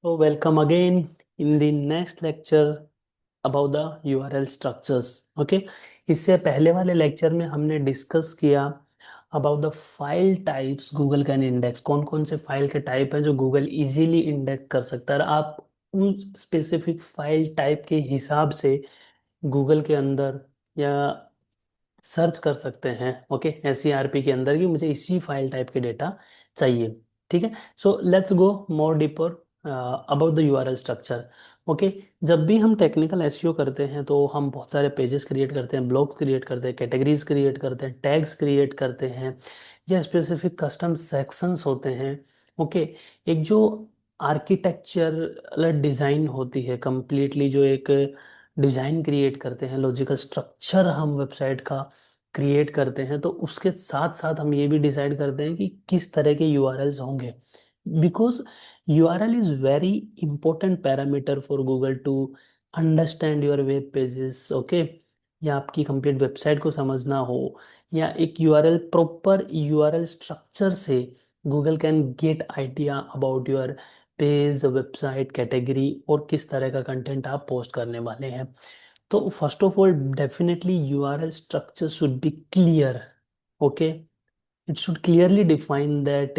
So welcome again in the next lecture about the URL structures. Okay, इससे पहले वाले lecture में हमने डिस्कस किया about the file types Google can index. कौन कौन से फाइल के टाइप हैं जो गूगल इजीली इंडेक्स कर सकता है, और आप उन स्पेसिफिक फाइल टाइप के हिसाब से गूगल के अंदर या सर्च कर सकते हैं। ओके, SERP के अंदर कि मुझे इसी फाइल टाइप के डेटा चाहिए। ठीक है, so let's go more deeper about the URL structure. Okay, जब भी हम टेक्निकल एसईओ करते हैं तो हम बहुत सारे पेजेस क्रिएट करते हैं, ब्लॉग क्रिएट करते हैं, कैटेगरीज क्रिएट करते हैं, टैग्स क्रिएट करते हैं, या स्पेसिफिक कस्टम सेक्शंस होते हैं। ओके, एक जो आर्किटेक्चर डिज़ाइन होती है कंप्लीटली, जो एक डिज़ाइन क्रिएट करते हैं, लॉजिकल स्ट्रक्चर हम वेबसाइट का क्रिएट करते हैं, तो उसके साथ साथ हम ये भी डिसाइड करते हैं कि किस तरह के यूआरएल्स होंगे। Because URL is very important parameter for Google to understand your web pages. Okay, या आपकी कंप्लीट वेबसाइट को समझना हो, या एक यूआरएल प्रॉपर यूआरएल स्ट्रक्चर से Google can get idea about your page, website, category, और किस तरह का कंटेंट आप पोस्ट करने वाले हैं। तो first of all definitely URL structure should be clear. Okay, it should clearly define that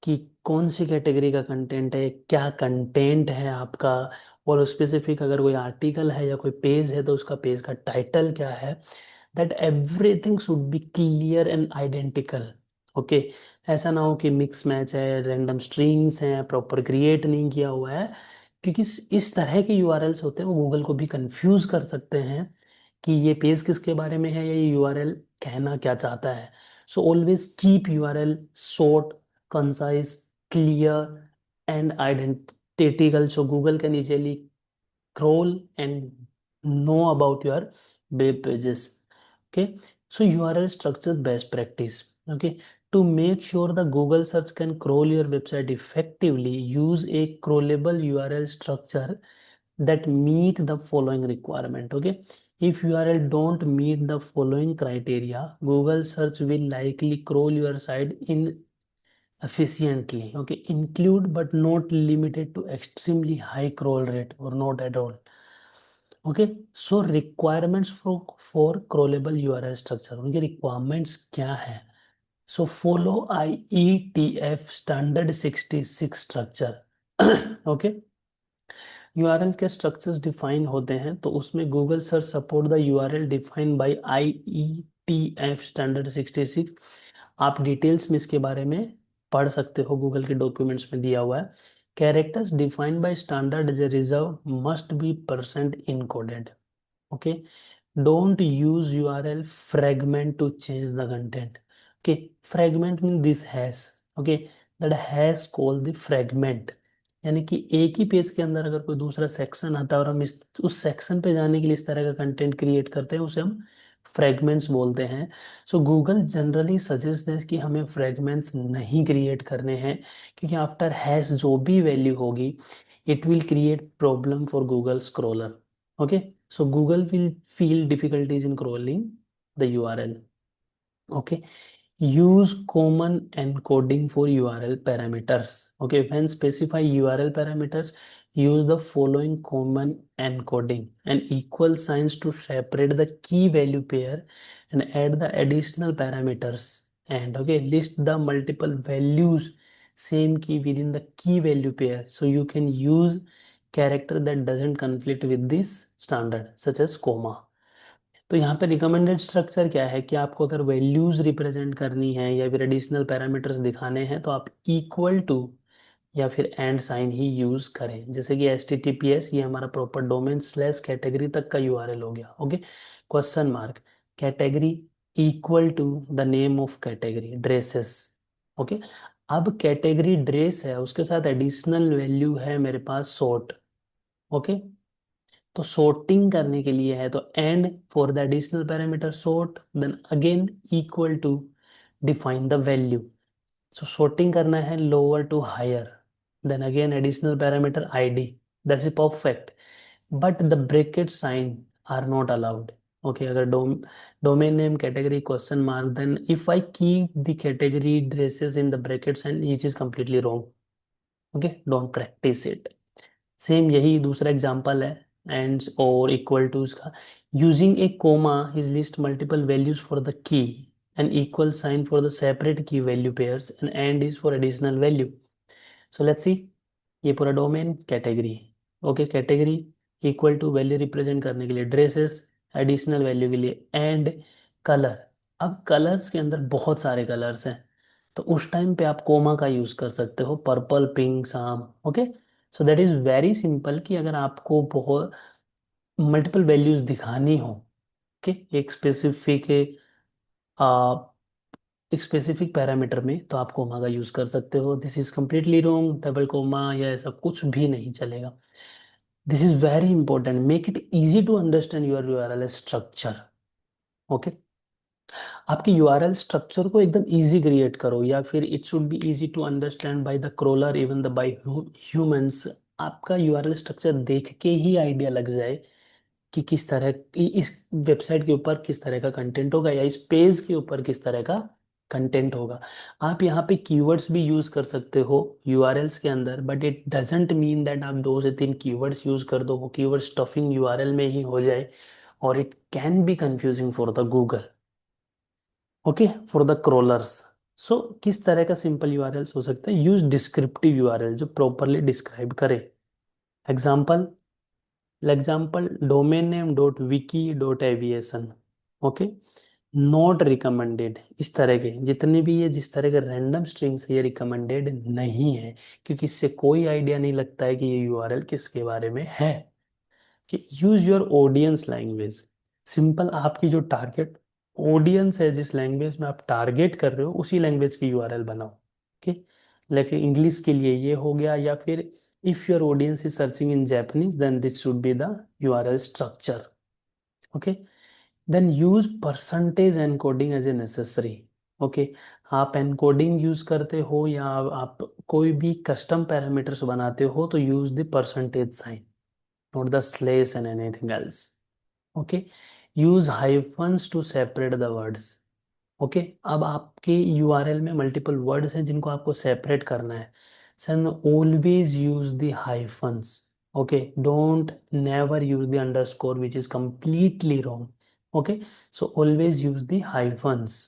कि कौन सी कैटेगरी का कंटेंट है, क्या कंटेंट है आपका, और स्पेसिफिक अगर कोई आर्टिकल है या कोई पेज है तो उसका पेज का टाइटल क्या है। That everything should be clear and identical. Okay, ऐसा ना हो कि मिक्स मैच है, रैंडम स्ट्रिंग्स हैं, प्रॉपर क्रिएट नहीं किया हुआ है, क्योंकि इस तरह के यूआरएल्स होते हैं वो गूगल को भी कंफ्यूज कर सकते हैं कि ये पेज किसके बारे में है या ये यूआरएल कहना क्या चाहता है। So always keep URL short, concise, clear and identical, so Google can easily crawl and know about your web pages. Okay, so URL structure best practice. Okay, to make sure the Google search can crawl your website effectively, use a crawlable URL structure that meet the following requirement. Okay, if URL don't meet the following criteria, Google search will likely crawl your site in efficiently. Okay, include but not limited to extremely high crawl rate or not at all. Okay, so requirements for crawlable URL structure, उनके requirements क्या है? So follow IETF standard 66 structure. Okay, URL के structures define होते हैं, तो उसमें Google search support the URL define by IETF standard 66। आप details में इसके बारे में पढ़ सकते हो, गूगल के डॉक्यूमेंट्स में दिया हुआ है। Characters defined by standard as a reserve must be percent encoded. Okay, don't use URL fragment to change the content. Okay, fragment mean this hash. Okay, that hash call the fragment, यानी कि एक ही page के अंदर अगर कोई दूसरा section आता है और हम उस सेक्शन पे जाने के लिए इस तरह का कंटेंट क्रिएट करते हैं, उसे हम फ्रेगमेंट्स बोलते हैं। सो गूगल जनरली सजेस्ट है कि हमें फ्रेगमेंट्स नहीं क्रिएट करने हैं, क्योंकि आफ्टर हैश जो भी वैल्यू होगी it will create problem for Google scroller. Okay, so Google will feel difficulties in crawling the URL. Okay, use common encoding for URL parameters. Okay, when specify URL parameters, use the following common encoding and equal signs to separate the key value pair and add the additional parameters. And okay, list the multiple values same key within the key value pair, so you can use character that doesn't conflict with this standard such as comma. तो यहाँ पे recommended structure क्या है कि आपको अगर values represent करनी है या फिर एडिशनल पैरामीटर्स दिखाने हैं तो आप इक्वल टू या फिर एंड साइन ही यूज करें। जैसे कि HTTPS ये हमारा प्रॉपर डोमेन स्लैश कैटेगरी तक का URL हो गया। Okay, question mark category equal to the name of category dresses. Okay, अब कैटेगरी ड्रेस है, उसके साथ एडिशनल वैल्यू है मेरे पास शॉर्ट। ओके, तो सॉर्टिंग करने के लिए है तो and for the additional parameter sort, then again equal to define the value. So sorting करना है lower to higher, then again additional parameter ID, that's is perfect, but the bracket sign are not allowed. Okay, अगर domain name category question mark, then if I keep the category dresses in the bracket sign, each is completely wrong. Okay, don't practice it. Same यही दूसरा example है, and और equal to का। Using a comma is list multiple values for the key, an equal sign for the separate key value pairs, and and is for additional value. So let's see, ये पूरा domain category. Okay, category equal to value represent करने के लिए dresses, additional value के लिए and colour. अब colours के अंदर बहुत सारे कलर्स हैं, तो उस टाइम पे आप कोमा का यूज कर सकते हो, पर्पल, पिंक, साम। Okay, so that is very simple कि अगर आपको बहुत मल्टीपल वैल्यूज दिखानी हो, ओके, एक स्पेसिफिक पैरामीटर में, तो आप कोमा का यूज कर सकते हो। This is completely wrong, double comma या ऐसा कुछ भी नहीं चलेगा। This is very important, make it easy to understand your URL structure. Okay, आपके यूआरएल स्ट्रक्चर को एकदम इजी क्रिएट करो, या फिर it should be easy to understand by the crawler, even the by humans. आपका यूआरएल स्ट्रक्चर देख के ही idea लग जाए कि किस तरह इस वेबसाइट के ऊपर किस तरह का कंटेंट होगा, या इस पेज के ऊपर किस तरह का कंटेंट होगा। आप यहाँ पे कीवर्ड्स भी यूज कर सकते हो यूआरएल्स के अंदर, but it doesn't mean that आप 2 से 3 कीवर्ड्स यूज कर दो, वो कीवर्ड स्टफिंग यूआरएल में ही हो जाए, और it can be confusing for the Google. Okay, for the crawlers. So किस तरह का सिंपल यूआरएल्स हो सकते हैं? यूज डिस्क्रिप्टिव यूआरएल जो प्रॉपरली डिस्क्राइब करे। Example, example domain name dot wiki dot aviation. Okay, not recommended, इस तरह के जितने भी ये जिस तरह के रैंडम स्ट्रिंग्स ये रिकमेंडेड नहीं है, क्योंकि इससे कोई आइडिया नहीं लगता है कि ये यूआरएल किसके बारे में है। कि use your audience language. Simple, आपकी जो टारगेट ऑडियंस है, जिस लैंग्वेज में आप टारगेट कर रहे हो, उसी लैंग्वेज की यूआरएल बनाओ। ओके, लेकिन इंग्लिश के लिए ये हो गया, या फिर if your audience is searching in Japanese then this should be the URL structure. Okay, then use percentage encoding as a necessary. Okay, आप एनकोडिंग यूज करते हो या आप कोई भी कस्टम पैरामीटर्स बनाते हो, तो use the percentage sign, not the slash and anything else. Okay, use hyphens to separate the words. Okay, अब आपके यूआरएल में मल्टीपल वर्ड्स हैं जिनको आपको सेपरेट करना है। Son always use the hyphens. Okay, don't never use the underscore which is completely wrong. Okay, so always use the hyphens.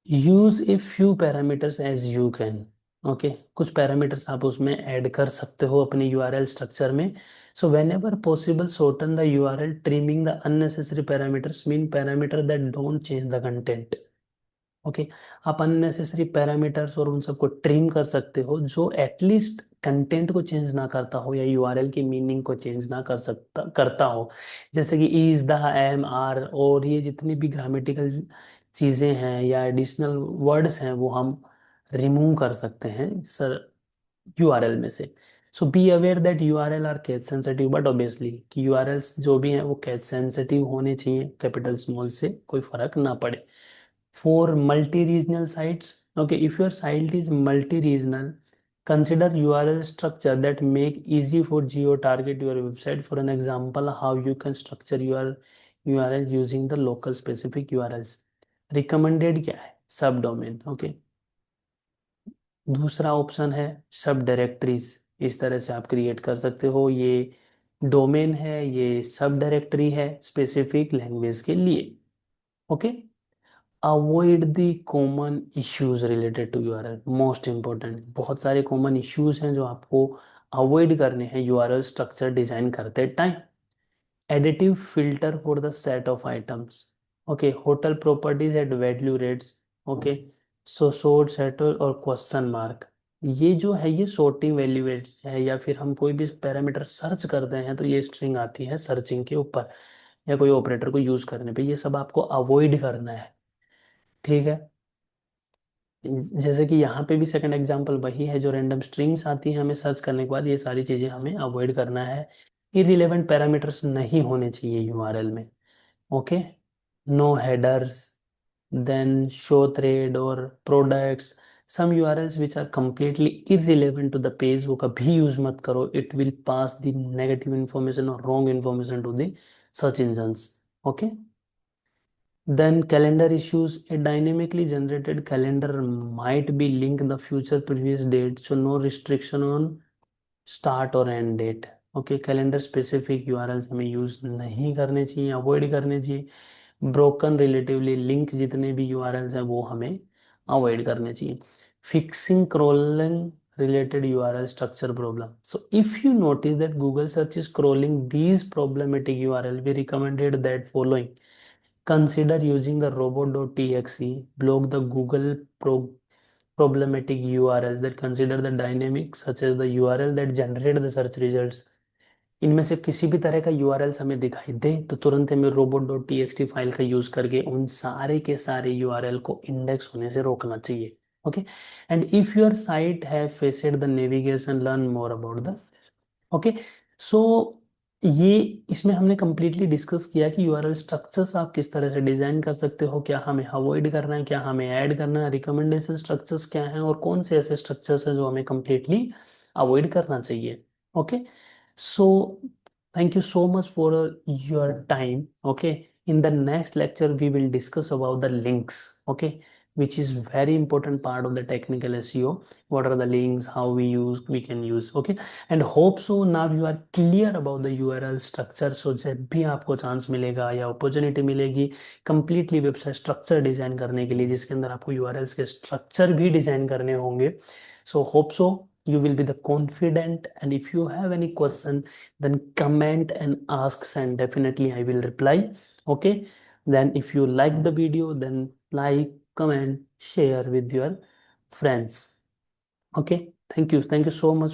Use a few parameters as you can. Okay, कुछ parameters आप उसमें add कर सकते हो अपने URL structure में। So when ever possible shorten the URL, trimming the unnecessary parameters mean parameter that don't change the content. Okay, आप unnecessary parameters और उन सबको ट्रिम कर सकते हो जो एटलीस्ट कंटेंट को चेंज ना करता हो, या यूआरएल की मीनिंग को चेंज ना कर सकता करता हो। जैसे कि इज, द, एम, आर, और ये जितनी भी ग्रामेटिकल चीज़ें हैं या एडिशनल वर्ड्स हैं, वो हम रिमूव कर सकते हैं सर यूआरएल में से। So be aware that URL are case sensitive, but obviously कि यूआरएल्स जो भी हैं वो कैच सेंसिटिव होने चाहिए, कैपिटल स्मॉल से कोई फर्क ना पड़े। For multi-regional sites, okay, if your site is multi-regional, consider URL structure that make easy for geo target your website. For an example, how you can structure your URL using the local specific URLs. Recommended क्या है? सब domain. Okay, दूसरा option है सब directories. इस तरह से आप क्रिएट कर सकते हो। ये डोमेन है, ये सब डायरेक्टरी है स्पेसिफिक लैंग्वेज के लिए। Okay, avoid the common issues related to URL, most important. बहुत सारे कॉमन इश्यूज हैं जो आपको अवॉइड करने हैं यूआरएल स्ट्रक्चर डिजाइन करते time. Additive filter for the set of items. Okay, hotel properties at value rates. Okay, so sort settle और question mark, ये जो है ये sorting वैल्यू है, या फिर हम कोई भी पैरामीटर सर्च करते हैं तो ये स्ट्रिंग आती है सर्चिंग के ऊपर, या कोई ऑपरेटर को यूज करने पे, ये सब आपको अवॉइड करना है। ठीक है, जैसे कि यहाँ पे भी सेकंड एग्जांपल वही है, जो रैंडम स्ट्रिंग्स आती हैं हमें सर्च करने के बाद, ये सारी चीज़ें हमें अवॉइड करना है। इररिलेवेंट पैरामीटर्स नहीं होने चाहिए यूआरएल में। Okay, no headers, then show thread और products, some URLs which are completely irrelevant to the page, वो कभी यूज मत करो। It will pass the negative information और wrong information to the search engines. Okay, then calendar issues. A dynamically generated calendar might be linked the future previous date, so no restriction on start और end date. Okay, calendar specific URLs हमें use नहीं करने चाहिए, avoid करने चाहिए। Broken relatively link जितने भी URLs हैं वो हमें अवॉइड करने चाहिए। Fixing crawling related URL structure problem. So if you notice that Google search is crawling these problematic URL, we recommended that following. Consider using the robot.txt, block the problematic URLs that consider the dynamic, such as the URL that generate the search results. इनमें से किसी भी तरह का URL हमें दिखाई दे तो तुरंत हमें robot.txt फाइल का यूज करके उन सारे के सारे यूआरएल को इंडेक्स होने से रोकना चाहिए। Okay, and if your site have faced the navigation, learn more about the. Okay, so ये इसमें हमने कंप्लीटली डिस्कस किया कि यूआरएल स्ट्रक्चर्स आप किस तरह से डिजाइन कर सकते हो, क्या हमें अवॉइड करना है, क्या हमें ऐड करना है, रिकमेंडेशन स्ट्रक्चर्स क्या हैं और कौन से ऐसे स्ट्रक्चर्स हैं जो हमें कंप्लीटली अवॉइड करना चाहिए। Okay, so thank you so much for your time. Okay, in the next lecture we will discuss about the links. Okay, which is very important part of the technical SEO. What are the links, how we can use. Okay, and hope so now you are clear about the URL structure. So जब भी आपको chance मिलेगा या opportunity मिलेगी completely website structure design करने के लिए जिसके अंदर आपको यूआरएल्स के स्ट्रक्चर भी डिजाइन करने होंगे, so hope so you will be the confident, and if you have any question then comment and ask and definitely I will reply. Okay, then if you like the video then like, comment, share with your friends. Okay, thank you so much.